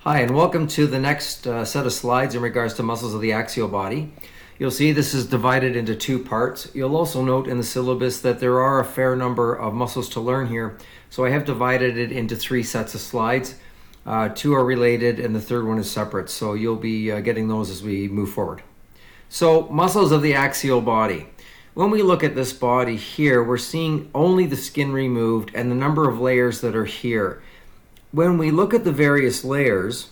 Hi, and welcome to the next set of slides in regards to muscles of the axial body. You'll see this is divided into two parts. You'll also note in the syllabus that there are a fair number of muscles to learn here, so I have divided it into three sets of slides. Two are related and the third one is separate, so you'll be getting those as we move forward. So, muscles of the axial body. When we look at this body here, we're seeing only the skin removed and the number of layers that are here. When we look at the various layers,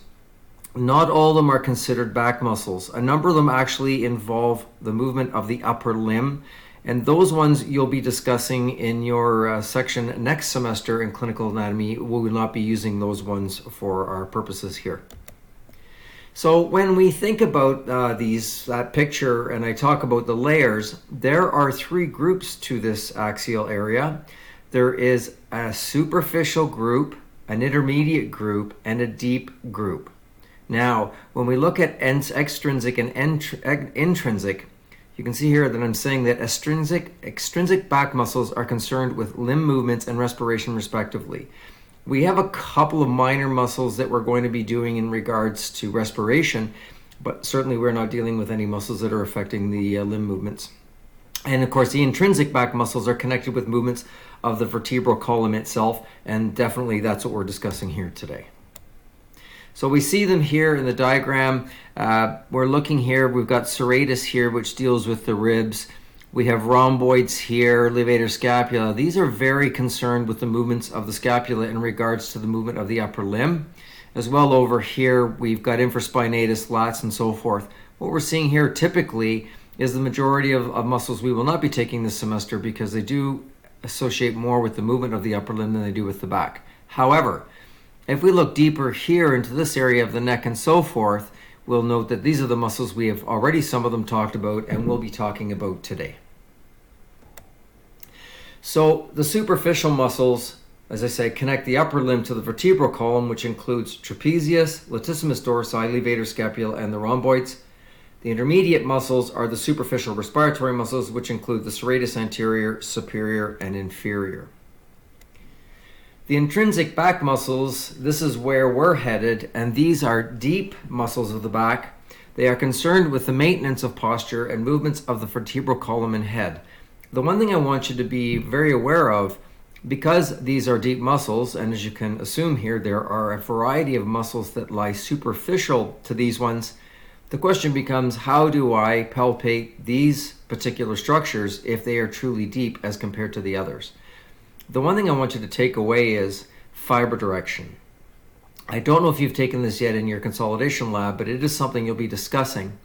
not all of them are considered back muscles. A number of them actually involve the movement of the upper limb, and those ones you'll be discussing in your section next semester in clinical anatomy. We will not be using those ones for our purposes here. So when we think about that picture and I talk about the layers, there are three groups to this axial area. There is a superficial group, an intermediate group, and a deep group. Now, when we look at extrinsic and intrinsic, you can see here that I'm saying that extrinsic back muscles are concerned with limb movements and respiration respectively. We have a couple of minor muscles that we're going to be doing in regards to respiration, but certainly we're not dealing with any muscles that are affecting the limb movements. And of course, the intrinsic back muscles are connected with movements of the vertebral column itself, and definitely that's what we're discussing here today. So we see them here in the diagram. We're looking here, we've got serratus here, which deals with the ribs. We have rhomboids here, levator scapula. These are very concerned with the movements of the scapula in regards to the movement of the upper limb. As well over here, we've got infraspinatus, lats, and so forth. What we're seeing here typically is the majority of muscles we will not be taking this semester because they do associate more with the movement of the upper limb than they do with the back. However, if we look deeper here into this area of the neck and so forth, we'll note that these are the muscles we have already some of them talked about and we'll be talking about today. So the superficial muscles, as I say, connect the upper limb to the vertebral column, which includes trapezius, latissimus dorsi, levator scapula, and the rhomboids. The intermediate muscles are the superficial respiratory muscles, which include the serratus anterior, superior, and inferior. The intrinsic back muscles, this is where we're headed, and these are deep muscles of the back. They are concerned with the maintenance of posture and movements of the vertebral column and head. The one thing I want you to be very aware of, because these are deep muscles, and as you can assume here, there are a variety of muscles that lie superficial to these ones. The question becomes, how do I palpate these particular structures if they are truly deep as compared to the others? The one thing I want you to take away is fiber direction. I don't know if you've taken this yet in your consolidation lab, but it is something you'll be discussing.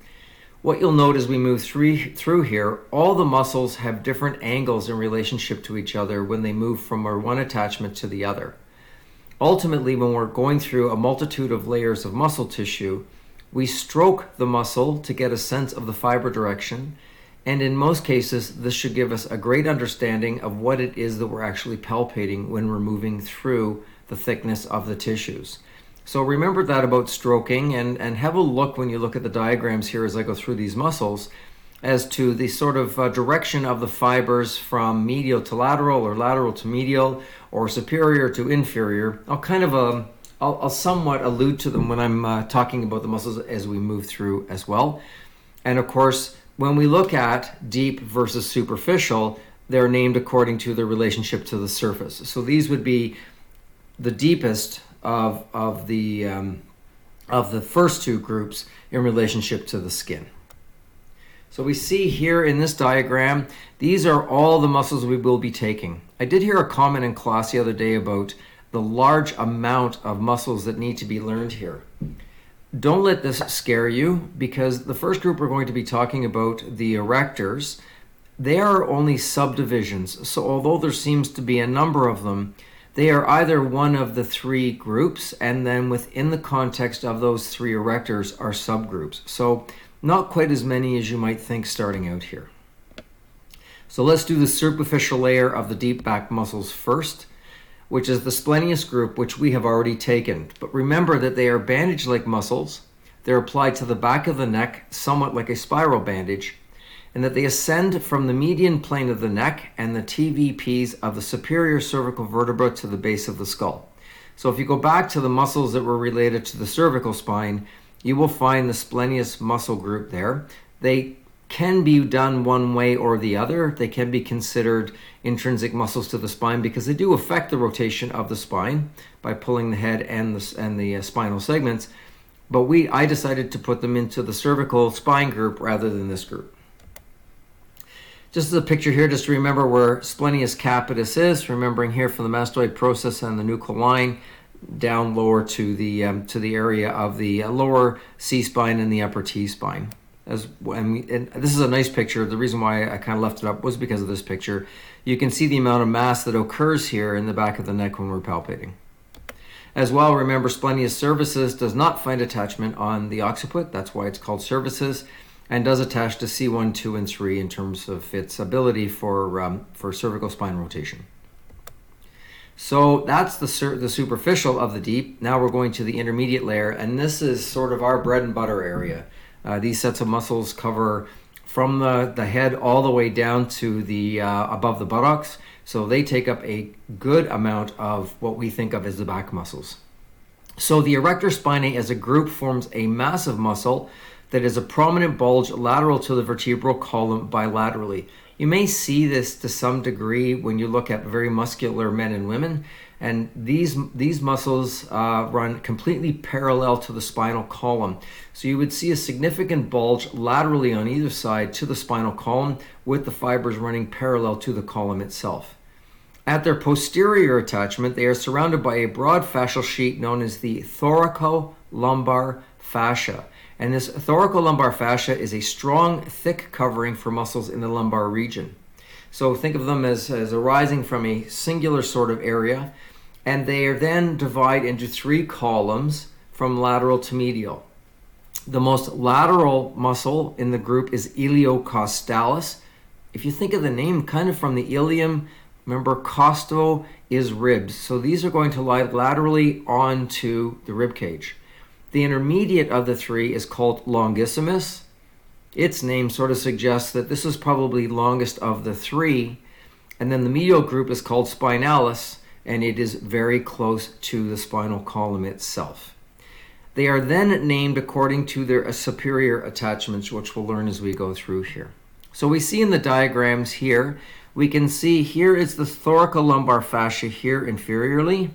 What you'll note as we move through here, all the muscles have different angles in relationship to each other when they move from one attachment to the other. Ultimately, when we're going through a multitude of layers of muscle tissue, we stroke the muscle to get a sense of the fiber direction, and in most cases, this should give us a great understanding of what it is that we're actually palpating when we're moving through the thickness of the tissues. So remember that about stroking, and have a look when you look at the diagrams here as I go through these muscles as to the sort of direction of the fibers from medial to lateral or lateral to medial or superior to inferior. I'll somewhat allude to them when I'm talking about the muscles as we move through as well. And of course, when we look at deep versus superficial, they're named according to their relationship to the surface. So these would be the deepest of the first two groups in relationship to the skin. So we see here in this diagram, these are all the muscles we will be taking. I did hear a comment in class the other day about the large amount of muscles that need to be learned here. Don't let this scare you, because the first group we're going to be talking about, the erectors, they are only subdivisions. So although there seems to be a number of them, they are either one of the three groups, and then within the context of those three erectors are subgroups. So not quite as many as you might think starting out here. So let's do the superficial layer of the deep back muscles first, which is the splenius group, which we have already taken. But remember that they are bandage-like muscles. They're applied to the back of the neck, somewhat like a spiral bandage, and that they ascend from the median plane of the neck and the TVPs of the superior cervical vertebra to the base of the skull. So if you go back to the muscles that were related to the cervical spine, you will find the splenius muscle group there. They can be done one way or the other. They can be considered intrinsic muscles to the spine because they do affect the rotation of the spine by pulling the head and the spinal segments. But I decided to put them into the cervical spine group rather than this group. Just as a picture here, just to remember where splenius capitis is, remembering here from the mastoid process and the nuchal line down lower to the area of the lower C-spine and the upper T-spine. And this is a nice picture. The reason why I kind of left it up was because of this picture. You can see the amount of mass that occurs here in the back of the neck when we're palpating. As well, remember splenius cervicis does not find attachment on the occiput. That's why it's called cervicis, and does attach to C1, 2, and 3 in terms of its ability for cervical spine rotation. So that's the superficial of the deep. Now we're going to the intermediate layer, and this is sort of our bread and butter area. These sets of muscles cover from the head all the way down to the above the buttocks. So they take up a good amount of what we think of as the back muscles. So the erector spinae as a group forms a massive muscle that is a prominent bulge lateral to the vertebral column bilaterally. You may see this to some degree when you look at very muscular men and women, and these muscles run completely parallel to the spinal column. So you would see a significant bulge laterally on either side to the spinal column with the fibers running parallel to the column itself. At their posterior attachment, they are surrounded by a broad fascial sheet known as the thoracolumbar fascia. And this thoracolumbar fascia is a strong, thick covering for muscles in the lumbar region. So think of them as arising from a singular sort of area, and they are then divided into 3 columns from lateral to medial. The most lateral muscle in the group is iliocostalis. If you think of the name kind of from the ilium, remember costo is ribs. So these are going to lie laterally onto the rib cage. The intermediate of the 3 is called longissimus. Its name sort of suggests that this is probably longest of the 3. And then the medial group is called spinalis, and it is very close to the spinal column itself. They are then named according to their superior attachments, which we'll learn as we go through here. So we see in the diagrams here, we can see here is the thoracolumbar fascia here inferiorly,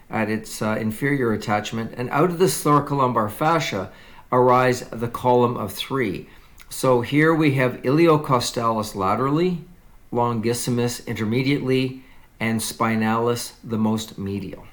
at its inferior attachment, and out of this thoracolumbar fascia arise the column of 3. So here we have iliocostalis laterally, longissimus intermediately, and spinalis the most medial.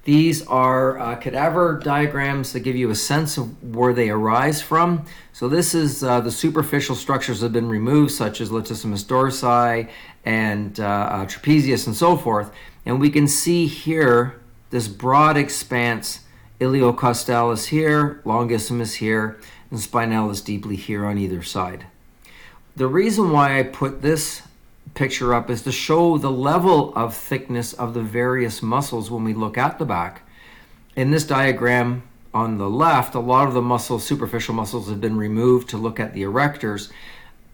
These are cadaver diagrams that give you a sense of where they arise from. So this is the superficial structures that have been removed, such as latissimus dorsi and trapezius and so forth. And we can see here this broad expanse, iliocostalis here, longissimus here, and spinalis deeply here on either side. The reason why I put this picture up is to show the level of thickness of the various muscles when we look at the back. In this diagram on the left, a lot of the muscles, superficial muscles, have been removed to look at the erectors.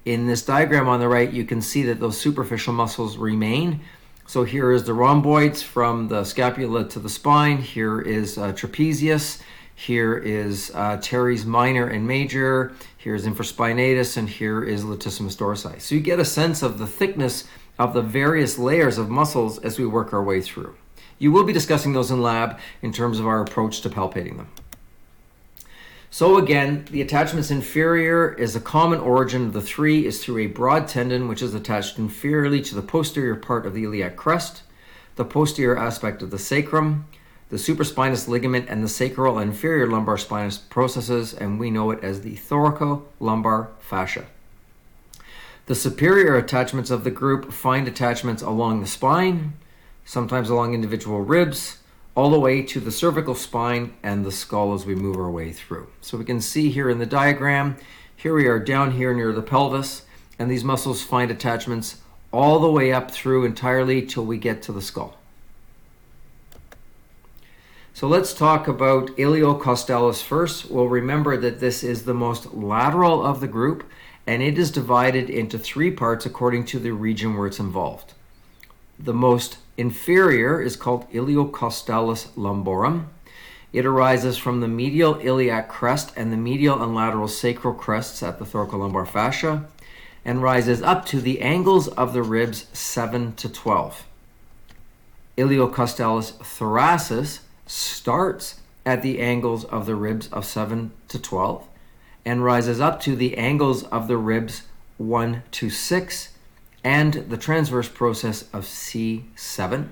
In this diagram on the right, you can see that those superficial muscles remain. So here is the rhomboids from the scapula to the spine. Here is trapezius. Here is teres minor and major. Here's infraspinatus, and here is latissimus dorsi. So you get a sense of the thickness of the various layers of muscles as we work our way through. You will be discussing those in lab in terms of our approach to palpating them. So again, the attachments inferior is a common origin of the 3 is through a broad tendon which is attached inferiorly to the posterior part of the iliac crest, the posterior aspect of the sacrum, the supraspinous ligament, and the sacral and inferior lumbar spinous processes, and we know it as the thoracolumbar fascia. The superior attachments of the group find attachments along the spine, sometimes along individual ribs, all the way to the cervical spine and the skull as we move our way through. So we can see here in the diagram, here we are down here near the pelvis, and these muscles find attachments all the way up through entirely till we get to the skull. So let's talk about iliocostalis first. We'll remember that this is the most lateral of the group, and it is divided into 3 parts according to the region where it's involved. The most inferior is called iliocostalis lumborum. It arises from the medial iliac crest and the medial and lateral sacral crests at the thoracolumbar fascia and rises up to the angles of the ribs 7 to 12. Iliocostalis thoracis starts at the angles of the ribs of 7 to 12 and rises up to the angles of the ribs 1 to 6 and the transverse process of C7.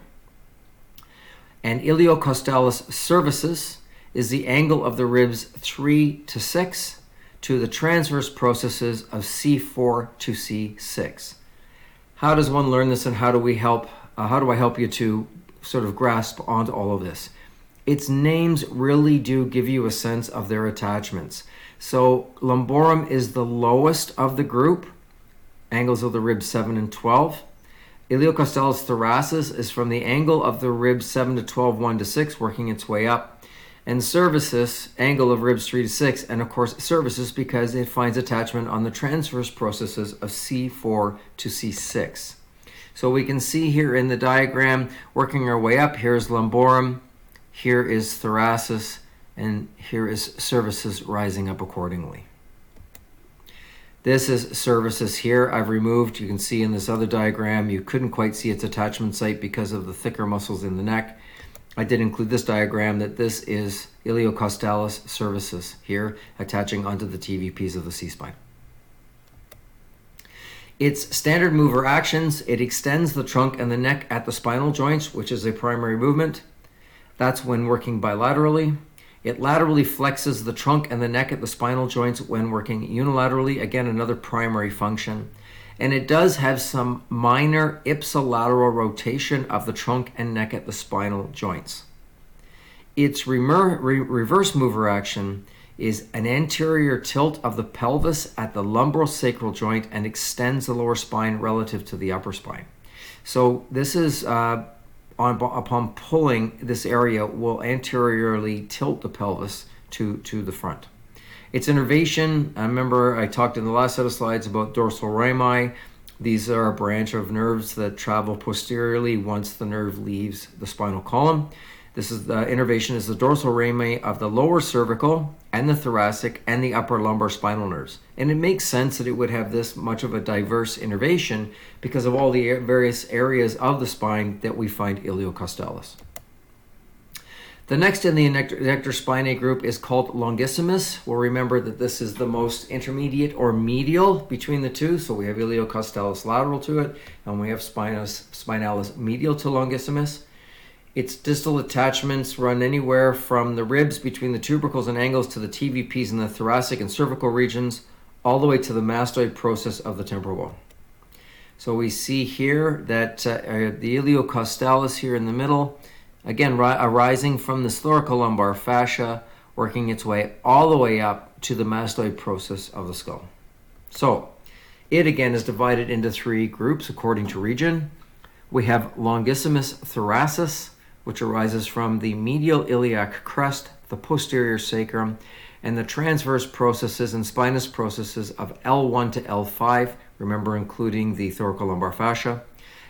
And iliocostalis cervicis is the angle of the ribs 3 to 6 to the transverse processes of C4 to C6. How does one learn this, and how do I help you to sort of grasp onto all of this? Its names really do give you a sense of their attachments. So lumborum is the lowest of the group, angles of the ribs 7 and 12. Iliocostalis thoracis is from the angle of the ribs 7 to 12, 1 to 6, working its way up. And cervicis, angle of ribs 3 to 6, and of course cervicis because it finds attachment on the transverse processes of C4 to C6. So we can see here in the diagram, working our way up, here's lumborum, here is thoracis, and here is cervicis rising up accordingly. This is cervicis here. I've removed, you can see in this other diagram, you couldn't quite see its attachment site because of the thicker muscles in the neck. I did include this diagram that this is iliocostalis cervicis here, attaching onto the TVPs of the C-spine. Its standard mover actions, it extends the trunk and the neck at the spinal joints, which is a primary movement. That's when working bilaterally. It laterally flexes the trunk and the neck at the spinal joints when working unilaterally, again, another primary function. And it does have some minor ipsilateral rotation of the trunk and neck at the spinal joints. Its reverse mover action is an anterior tilt of the pelvis at the lumbosacral joint and extends the lower spine relative to the upper spine. So this is upon pulling, this area will anteriorly tilt the pelvis to the front. Its innervation, I remember I talked in the last set of slides about dorsal rami. These are a branch of nerves that travel posteriorly once the nerve leaves the spinal column. This is the innervation is the dorsal rami of the lower cervical and the thoracic and the upper lumbar spinal nerves. And it makes sense that it would have this much of a diverse innervation because of all the various areas of the spine that we find iliocostalis. The next in the erector spinae group is called longissimus. We'll remember that this is the most intermediate or medial between the two. So we have iliocostalis lateral to it, and we have spinalis medial to longissimus. Its distal attachments run anywhere from the ribs between the tubercles and angles to the TVPs in the thoracic and cervical regions, all the way to the mastoid process of the temporal bone. So we see here that the iliocostalis here in the middle, again, arising from the thoracolumbar fascia, working its way all the way up to the mastoid process of the skull. So it again is divided into three groups according to region. We have longissimus thoracis, which arises from the medial iliac crest, the posterior sacrum, and the transverse processes and spinous processes of L1 to L5, remember including the thoracolumbar fascia.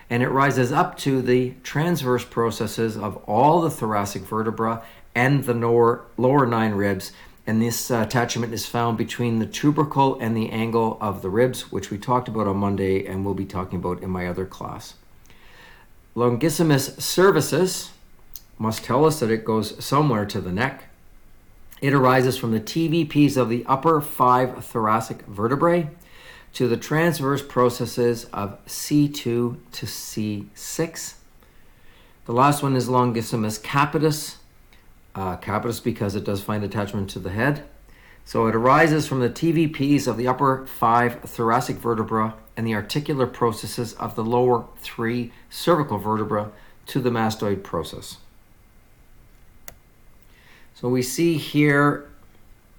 And it rises up to the transverse processes of all the thoracic vertebra and the lower 9 ribs. And this attachment is found between the tubercle and the angle of the ribs, which we talked about on Monday and we'll be talking about in my other class. Longissimus cervicis must tell us that it goes somewhere to the neck. It arises from the TVPs of the upper 5 thoracic vertebrae to the transverse processes of C2 to C6. The last one is longissimus capitis. Capitis because it does find attachment to the head. So it arises from the TVPs of the upper 5 thoracic vertebra and the articular processes of the lower 3 cervical vertebra to the mastoid process. So we see here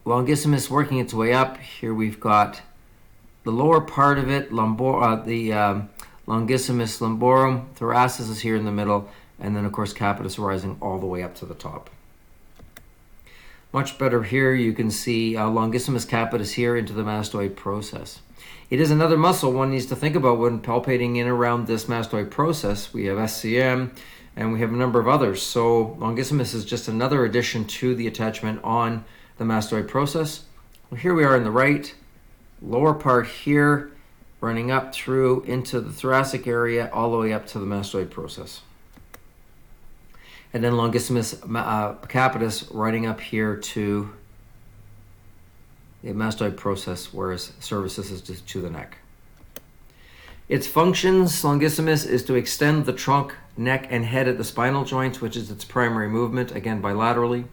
longissimus working its way up. Here we've got the lower part of it, longissimus lumborum, thoracis is here in the middle, and then of course capitis rising all the way up to the top. Much better here. You can see longissimus capitis here into the mastoid process. It is another muscle one needs to think about when palpating in around this mastoid process. We have SCM and we have a number of others. So longissimus is just another addition to the attachment on the mastoid process. Well, here we are in the right lower part here, running up through into the thoracic area all the way up to the mastoid process. And then longissimus capitis running up here to the mastoid process, whereas cervicis is just to the neck. Its functions, longissimus, is to extend the trunk, neck, and head at the spinal joints, which is its primary movement, again bilaterally.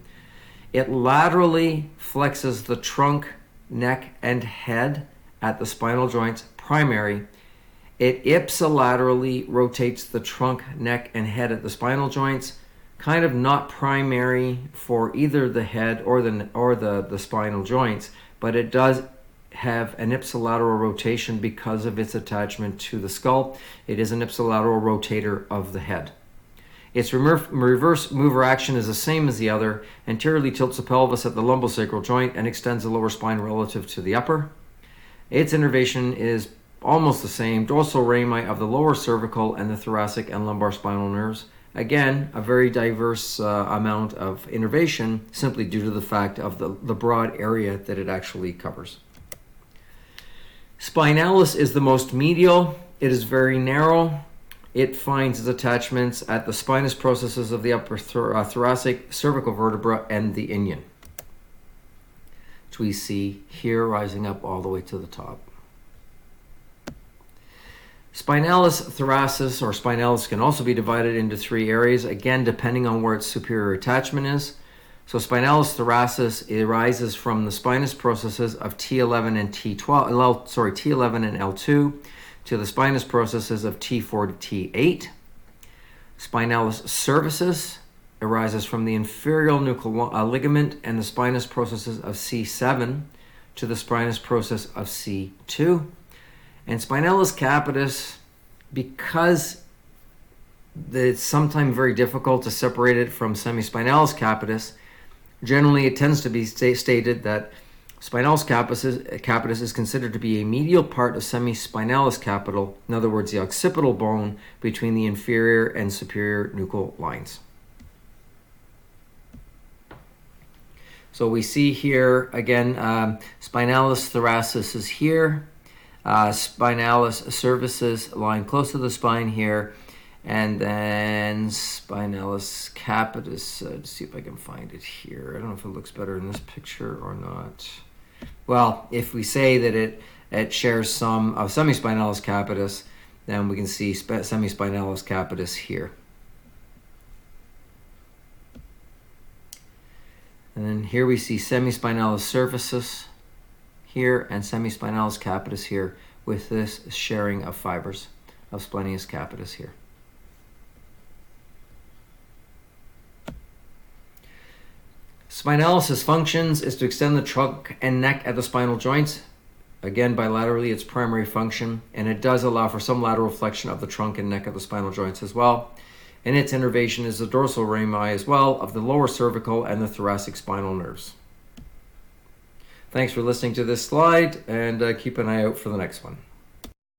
It laterally flexes the trunk, neck, and head at the spinal joints, primary. It ipsilaterally rotates the trunk, neck, and head at the spinal joints, kind of not primary for either the head or the spinal joints, but it does have an ipsilateral rotation because of its attachment to the skull. It is an ipsilateral rotator of the head. Its reverse mover action is the same as the other. Anteriorly tilts the pelvis at the lumbosacral joint and extends the lower spine relative to the upper. Its innervation is almost the same. Dorsal rami of the lower cervical and the thoracic and lumbar spinal nerves. Again, a very diverse amount of innervation simply due to the fact of the broad area that it actually covers. Spinalis is the most medial. It is very narrow. It finds its attachments at the spinous processes of the upper thoracic, cervical vertebra, and the inion, which we see here rising up all the way to the top. Spinalis thoracis or spinalis can also be divided into three areas, again depending on where its superior attachment is. So spinalis thoracis arises from the spinous processes of T11 and T11 and L2 to the spinous processes of T4 to T8. Spinalis cervicis arises from the inferior nuchal ligament and the spinous processes of C7 to the spinous process of C2. And spinalis capitis, because it's sometimes very difficult to separate it from semispinalis capitis, generally it tends to be stated that spinalis capitis is considered to be a medial part of semispinalis capital, in other words, the occipital bone between the inferior and superior nuchal lines. So we see here, again, spinalis thoracis is here. Spinalis cervicis lying close to the spine here, and then spinalis capitis. Let's see if I can find it here. I don't know if it looks better in this picture or not. Well, if we say that it shares some of semispinalis capitis, then we can see semispinalis capitis here. And then here we see semispinalis cervicis here and semispinalis capitis here, with this sharing of fibers of splenius capitis here. Spinalis' functions is to extend the trunk and neck at the spinal joints. Again, bilaterally, its primary function, and it does allow for some lateral flexion of the trunk and neck of the spinal joints as well. And its innervation is the dorsal rami as well of the lower cervical and the thoracic spinal nerves. Thanks for listening to this slide, and keep an eye out for the next one.